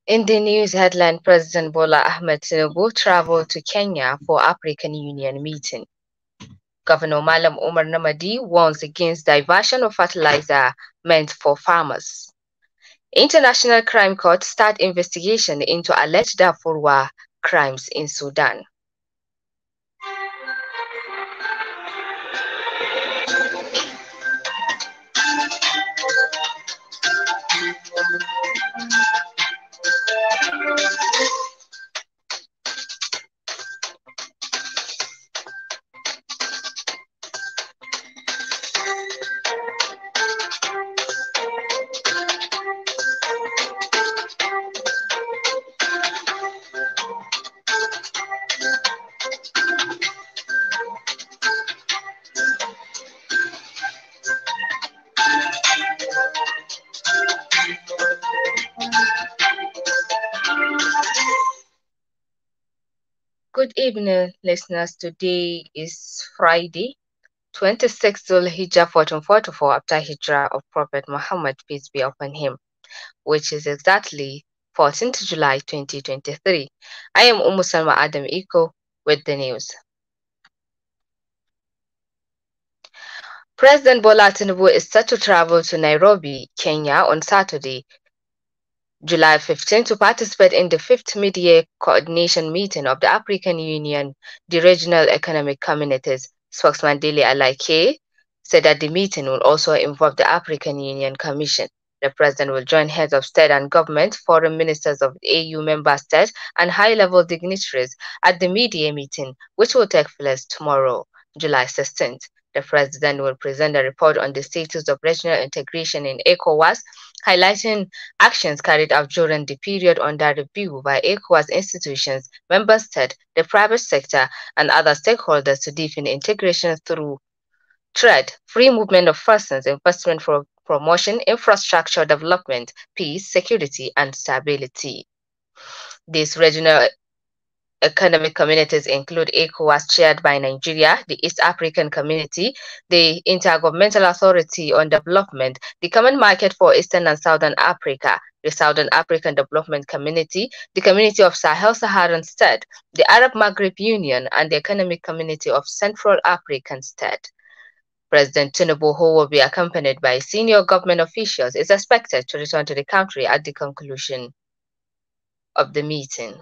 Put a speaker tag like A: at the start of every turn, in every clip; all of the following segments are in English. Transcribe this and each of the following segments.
A: In the news headline, President Bola Ahmed Tinubu traveled to Kenya for African Union meeting. Governor Malam Omar Namadi warns against diversion of fertilizer meant for farmers. International Crime Court start investigation into alleged Darfur war crimes in Sudan. Good evening, listeners. Today is Friday, 26th Zulhijjah 1444 after Hijrah of Prophet Muhammad, peace be upon him, which is exactly 14th July 2023. I am Salma Adam Iko with the news. President Bola Tinubu is set to travel to Nairobi, Kenya on Saturday, July 15 to participate in the 5th mid-year coordination meeting of the African Union, the regional economic communities. Spokesman Dele Alaike said that the meeting will also involve the African Union Commission. The president will join heads of state and government, foreign ministers of AU member states, and high-level dignitaries at the mid-year meeting, which will take place tomorrow, July 16th. The president will present a report on the status of regional integration in ECOWAS, highlighting actions carried out during the period under review by ECOWAS institutions, member states, the private sector, and other stakeholders to deepen integration through trade, free movement of persons, investment for promotion, infrastructure development, peace, security, and stability. These regional economic communities include ECOWAS, chaired by Nigeria, the East African Community, the Intergovernmental Authority on Development, the Common Market for Eastern and Southern Africa, the Southern African Development Community, the Community of Sahel-Saharan States, the Arab Maghreb Union, and the Economic Community of Central African States. President Tinubu, who will be accompanied by senior government officials, is expected to return to the country at the conclusion of the meeting.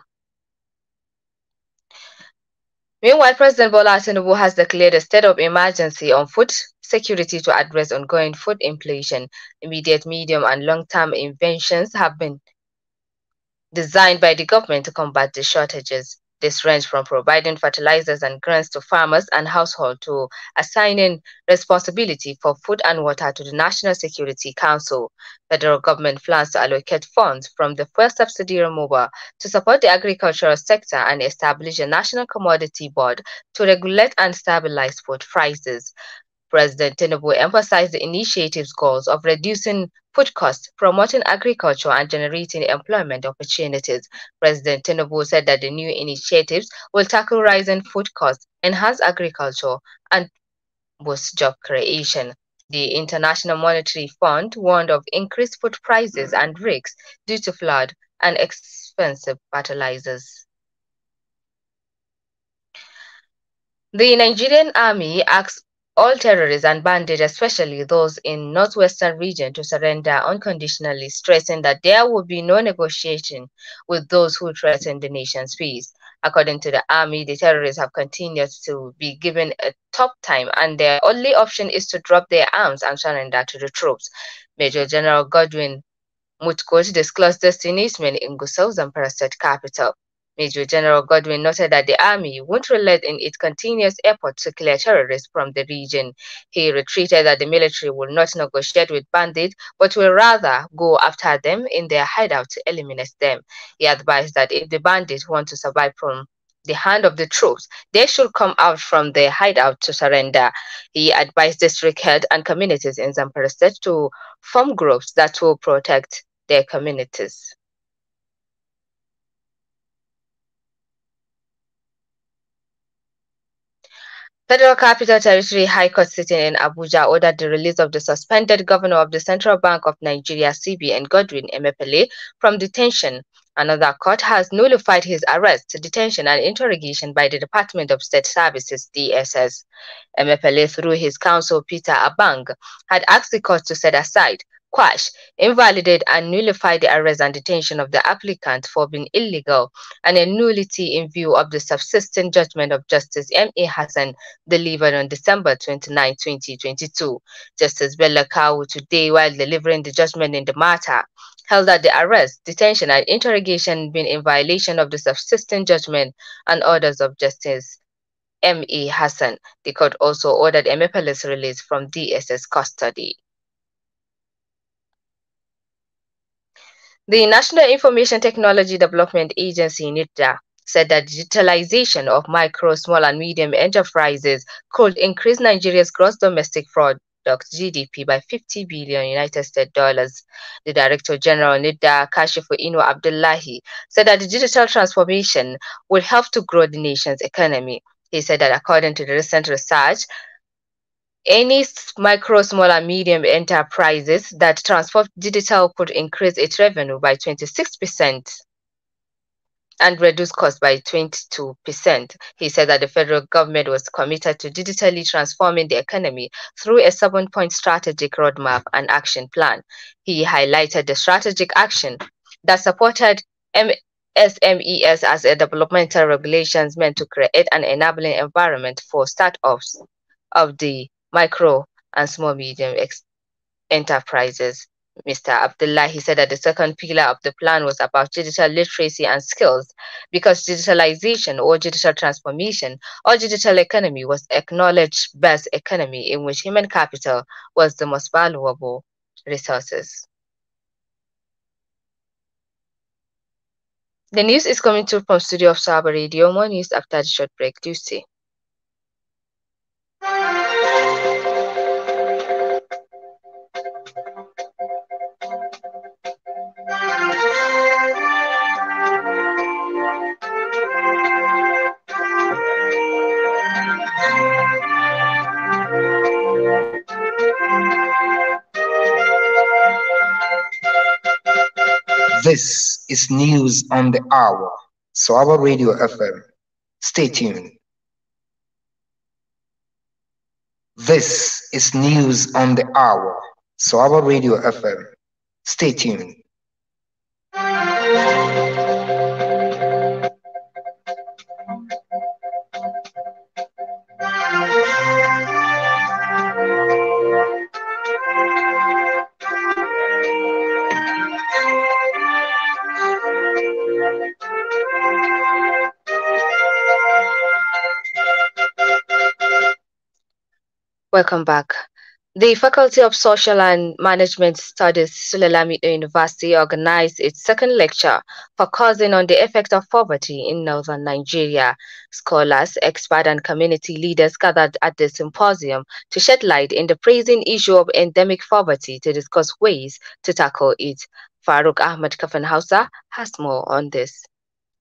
A: Meanwhile, President Bola Tinubu has declared a state of emergency on food security to address ongoing food inflation. Immediate, medium, and long-term interventions have been designed by the government to combat the shortages. This range from providing fertilizers and grants to farmers and households to assigning responsibility for food and water to the National Security Council. Federal government plans to allocate funds from the first subsidy removal to support the agricultural sector and establish a national commodity board to regulate and stabilize food prices. President Tinubu emphasized the initiative's goals of reducing food costs, promoting agriculture, and generating employment opportunities. President Tinubu said that the new initiatives will tackle rising food costs, enhance agriculture, and boost job creation. The International Monetary Fund warned of increased food prices and risks due to flood and expensive fertilizers. The Nigerian army asked all terrorists and bandits, especially those in northwestern region, to surrender unconditionally, stressing that there will be no negotiation with those who threaten the nation's peace. According to the army, the terrorists have continued to be given a tough time, and their only option is to drop their arms and surrender to the troops. Major General Godwin Mutkot disclosed this to newsmen in Gusau, Zamfara State capital. Major General Godwin noted that the army won't relent in its continuous effort to clear terrorists from the region. He retreated that the military will not negotiate with bandits, but will rather go after them in their hideout to eliminate them. He advised that if the bandits want to survive from the hand of the troops, they should come out from their hideout to surrender. He advised district heads and communities in Zamfara State to form groups that will protect their communities. Federal Capital Territory High Court sitting in Abuja ordered the release of the suspended governor of the Central Bank of Nigeria, CBN, Godwin Emefiele, from detention Another court has nullified his arrest, detention, and interrogation by the Department of State Services (DSS). Emefiele, through his counsel Peter Abang, had asked the court to set aside, quash, invalidate, and nullify the arrest and detention of the applicant for being illegal, and a nullity in view of the subsisting judgment of Justice M.A. Hassan delivered on December 29, 2022. Justice Bello Kawu today, while delivering the judgment in the matter, held that the arrest, detention, and interrogation been in violation of the subsisting judgment and orders of Justice M.A. Hassan. The court also ordered Emefele's release from DSS custody. The National Information Technology Development Agency, NITDA, said that digitalization of micro, small, and medium enterprises could increase Nigeria's gross domestic product (GDP) by 50 billion United States dollars. The Director General NITDA, Kashifu Inu Abdullahi, said that the digital transformation will help to grow the nation's economy. He said that according to the recent research, any micro, small, and medium enterprises that transform digital could increase its revenue by 26% and reduce costs by 22%. He said that the federal government was committed to digitally transforming the economy through a 7-point strategic roadmap and action plan. He highlighted the strategic action that supported SMEs as a developmental regulations meant to create an enabling environment for startups of the micro and small medium enterprises. Mr. Abdullahi said that the second pillar of the plan was about digital literacy and skills, because digitalization or digital transformation or digital economy was acknowledged best economy in which human capital was the most valuable resources. The news is coming to from studio of Sawaba Radio. More news after the short break. Do stay.
B: This is News on the Hour, Sawaba Radio FM. Stay tuned. This is News on the Hour, Sawaba Radio FM. Stay tuned.
A: Welcome back. The Faculty of Social and Management Studies, Sulalamido University, organized its second lecture focusing on the effect of poverty in northern Nigeria. Scholars, experts, and community leaders gathered at the symposium to shed light in the pressing issue of endemic poverty to discuss ways to tackle it. Farooq Ahmed Kafan Hausa has more on this.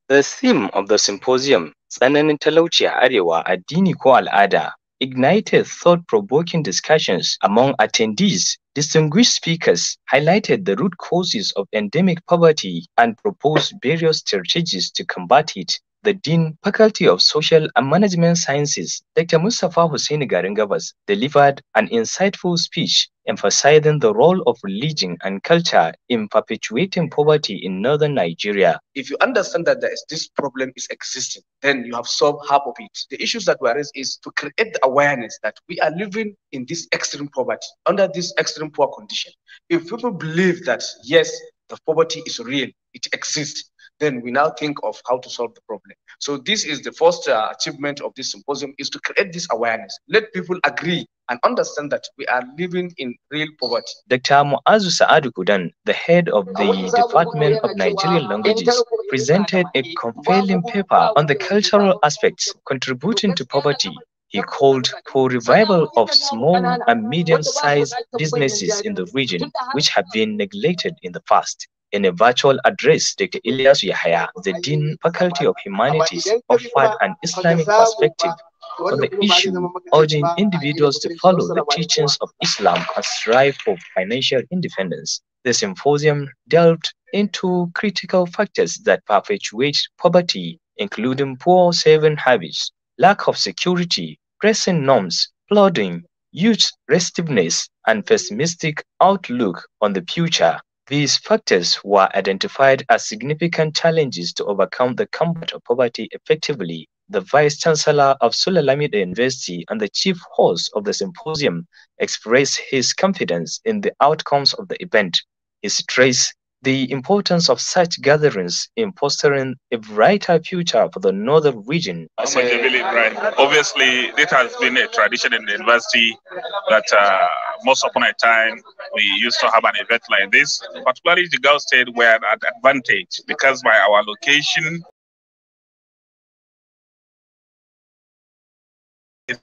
C: The theme of the symposium, Tsananin Talauci a Arewa, Addini ko Al'ada, ignited thought-provoking discussions among attendees. Distinguished speakers highlighted the root causes of endemic poverty and proposed various strategies to combat it. The Dean, Faculty of Social and Management Sciences, Dr. Mustafa Hussaini Garingabas, delivered an insightful speech emphasizing the role of religion and culture in perpetuating poverty in northern Nigeria.
D: If you understand that this problem is existing, then you have solved half of it. The issues that were raised is to create the awareness that we are living in this extreme poverty, under this extreme poor condition. If people believe that, yes, the poverty is real, it exists, then we now think of how to solve the problem. So this is the first achievement of this symposium, is to create this awareness. Let people agree and understand that we are living in real poverty.
C: Dr. Muazu Saadu Kudan, the head of the Department of Nigerian Languages, presented a compelling paper on the cultural aspects contributing to poverty. He called for revival of small and medium-sized businesses in the region, which have been neglected in the past. In a virtual address, Dr. Ilyas Yahya, the Dean, Faculty of Humanities, offered an Islamic perspective on the issue, urging individuals to follow the teachings of Islam and strive for financial independence. The symposium delved into critical factors that perpetuate poverty, including poor saving habits, lack of security, pressing norms, flooding, youth restiveness, and pessimistic outlook on the future. These factors were identified as significant challenges to overcome the combat of poverty effectively. The Vice Chancellor of Sulalamida University and the chief host of the symposium expressed his confidence in the outcomes of the event. He stressed the importance of such gatherings in fostering a brighter future for the northern region.
E: Obviously, it has been a tradition in the university that most upon a time we used to have an event like this. Particularly the Gulf State were at advantage because by our location,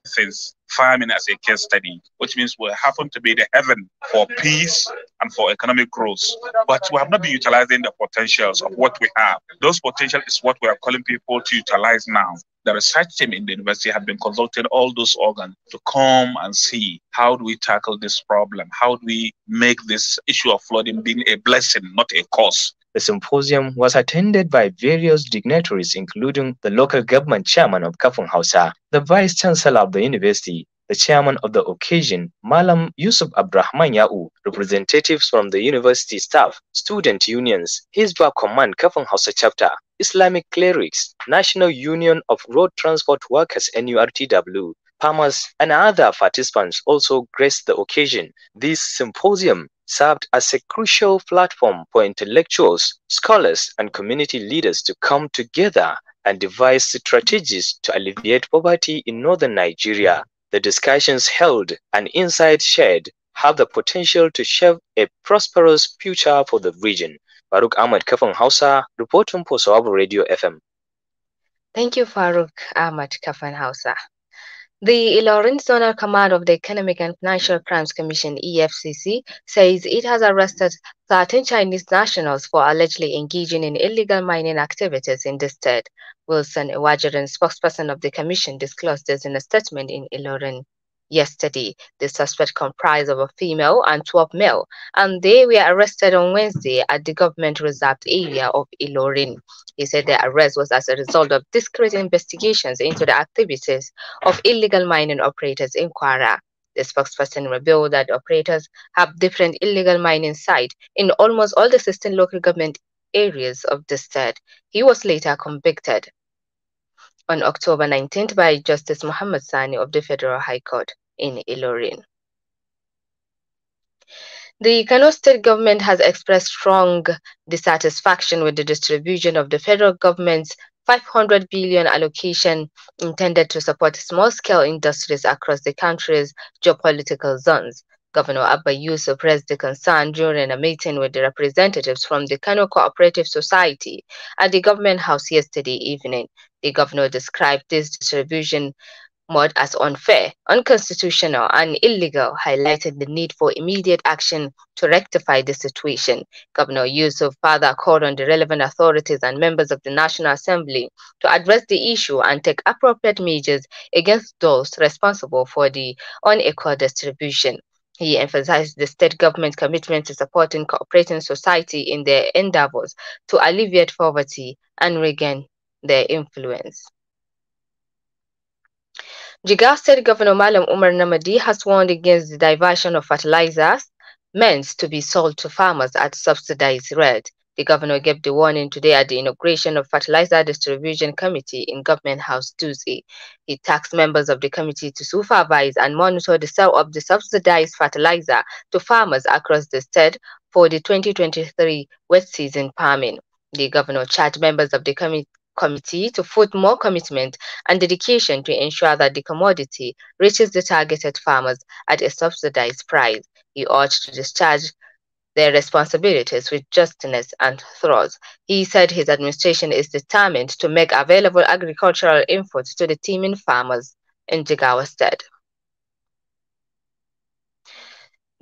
E: since farming as a case study, which means we happen to be the heaven for peace and for economic growth. But we have not been utilizing the potentials of what we have. Those potential is what we are calling people to utilize now. The research team in the university have been consulting all those organs to come and see how do we tackle this problem? How do we make this issue of flooding being a blessing, not a curse?
C: The symposium was attended by various dignitaries, including the local government chairman of Kafun Hausa, the vice chancellor of the university, the chairman of the occasion, Malam Yusuf Abdurrahman Ya'u, representatives from the university staff, student unions, Hizbah Command Kafun Hausa chapter, Islamic clerics, National Union of Road Transport Workers NURTW, farmers, and other participants also graced the occasion. This symposium served as a crucial platform for intellectuals, scholars, and community leaders to come together and devise strategies to alleviate poverty in northern Nigeria. The discussions held and insights shared have the potential to shape a prosperous future for the region. Faruk Ahmad Kafan Hausa, reporting for Sawaba Radio FM.
A: Thank you, Faruk Ahmad Kafan Hausa. The Ilorin Zonal Command of the Economic and Financial Crimes Commission (EFCC) says it has arrested 13 Chinese nationals for allegedly engaging in illegal mining activities in the state. Wilson Iwajiran, spokesperson of the commission, disclosed this in a statement in Ilorin yesterday. The suspect comprised of a female and 12 male, and they were arrested on Wednesday at the government-reserved area of Ilorin. He said the arrest was as a result of discreet investigations into the activities of illegal mining operators in Kwara. The spokesperson revealed that operators have different illegal mining sites in almost all the 16 local government areas of the state. He was later convicted on October 19th by Justice Muhammad Sani of the Federal High Court in Ilorin. The Kano state government has expressed strong dissatisfaction with the distribution of the federal government's 500 billion allocation intended to support small-scale industries across the country's geopolitical zones. Governor Abba Yusuf raised the concern during a meeting with the representatives from the Kano Cooperative Society at the government house yesterday evening. The governor described this distribution mode as unfair, unconstitutional, and illegal, highlighted the need for immediate action to rectify the situation. Governor Yusuf further called on the relevant authorities and members of the National Assembly to address the issue and take appropriate measures against those responsible for the unequal distribution. He emphasized the state government's commitment to supporting cooperating society in their endeavors to alleviate poverty and regain their influence. Jigawa State Governor Malam Umar Namadi has warned against the diversion of fertilizers meant to be sold to farmers at subsidized rate. The governor gave the warning today at the inauguration of Fertilizer Distribution Committee in Government House Tuesday. He tasked members of the committee to supervise and monitor the sale of the subsidized fertilizer to farmers across the state for the 2023 wet season farming. The governor charged members of the committee to put more commitment and dedication to ensure that the commodity reaches the targeted farmers at a subsidized price. He urged to discharge their responsibilities with justice and thorough. He said his administration is determined to make available agricultural inputs to the teeming farmers in Jigawa State.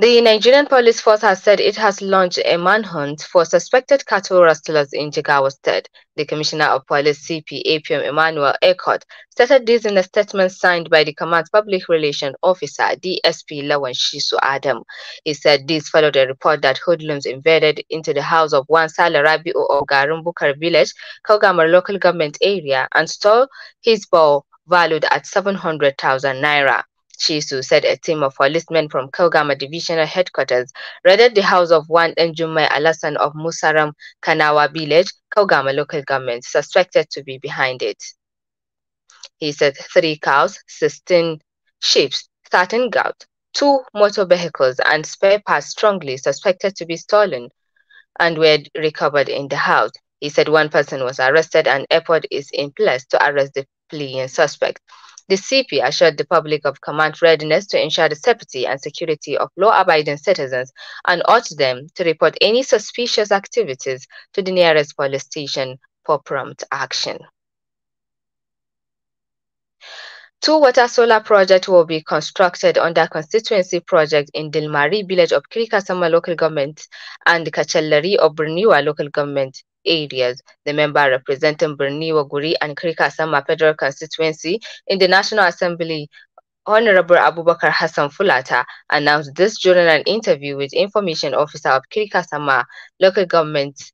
A: The Nigerian police force has said it has launched a manhunt for suspected cattle rustlers in Jigawa State. The Commissioner of Police CP APM Emmanuel Ekot stated this in a statement signed by the command's public relations officer DSP Lawan Shisu Adam. He said this followed a report that hoodlums invaded into the house of one Sala Rabiu of Garumbukar village, Kaugamar local government area, and stole his bow valued at 700,000 naira. Shisu said a team of policemen from Kaugama Divisional Headquarters raided the house of one Njumai Alasan of Musaram Kanawa village, Kaugama local government, suspected to be behind it. He said 3 cows, 16 sheep, 13 goats, 2 motor vehicles, and spare parts strongly suspected to be stolen and were recovered in the house. He said 1 person was arrested and effort is in place to arrest the fleeing suspect. The CP assured the public of command readiness to ensure the safety and security of law-abiding citizens and urged them to report any suspicious activities to the nearest police station for prompt action. 2 water solar projects will be constructed under constituency project in Dilmari village of Kirikasama local government and Kachallari of Rayuwa local government areas. The member representing Rayuwa Guri and Kirikasama federal constituency in the National Assembly, Honorable Abubakar Hassan Fulata, announced this during an interview with Information Officer of Kirikasama local government,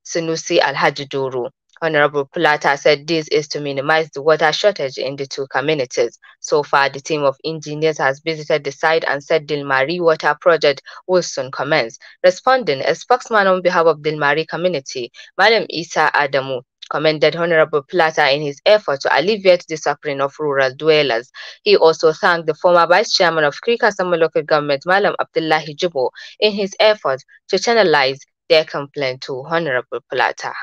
A: Sunusi Alhaji Duru. Honorable Plata said this is to minimize the water shortage in the 2 communities. So far, the team of engineers has visited the site and said Dilmari water project will soon commence. Responding, a spokesman on behalf of Dilmari community, Madam Isa Adamu, commended Honorable Plata in his effort to alleviate the suffering of rural dwellers. He also thanked the former Vice Chairman of Kirikasama local government, Malam Abdullahi Jubo, in his effort to channelize their complaint to Honorable Plata.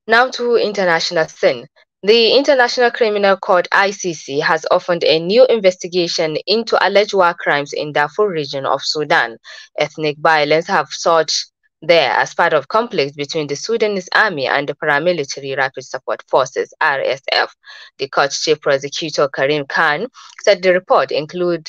A: Now to international scene. The International Criminal Court (ICC) has opened a new investigation into alleged war crimes in Darfur region of Sudan. Ethnic violence have surged there as part of conflict between the Sudanese army and the paramilitary Rapid Support Forces (RSF). The court's chief prosecutor Karim Khan said the report included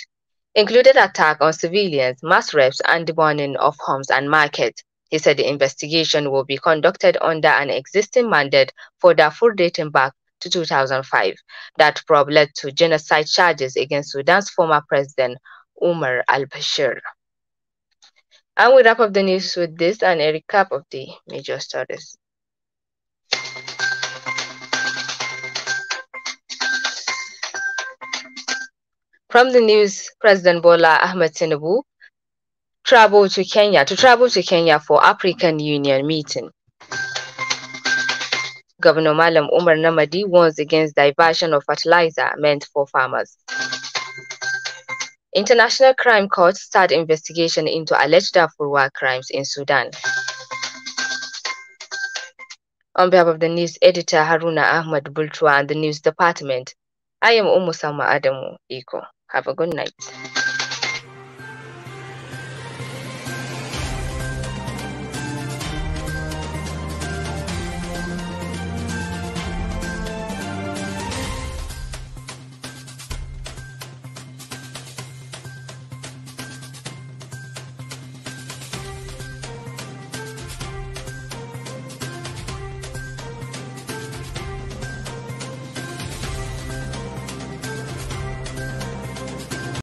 A: attack on civilians, mass rapes, and the burning of homes and markets. He said the investigation will be conducted under an existing mandate for Darfur dating back to 2005. That probe led to genocide charges against Sudan's former president, Umar al-Bashir. And we wrap up the news with this and a recap of the major stories. From the news, President Bola Ahmed Tinubu traveled to Kenya for African Union meeting. Governor Malam Umar Namadi warns against diversion of fertilizer meant for farmers. International Crime Court start investigation into alleged Darfur war crimes in Sudan. On behalf of the news editor Haruna Ahmad Bultua and the news department, I am Salma Adamu Iko. Have a good night.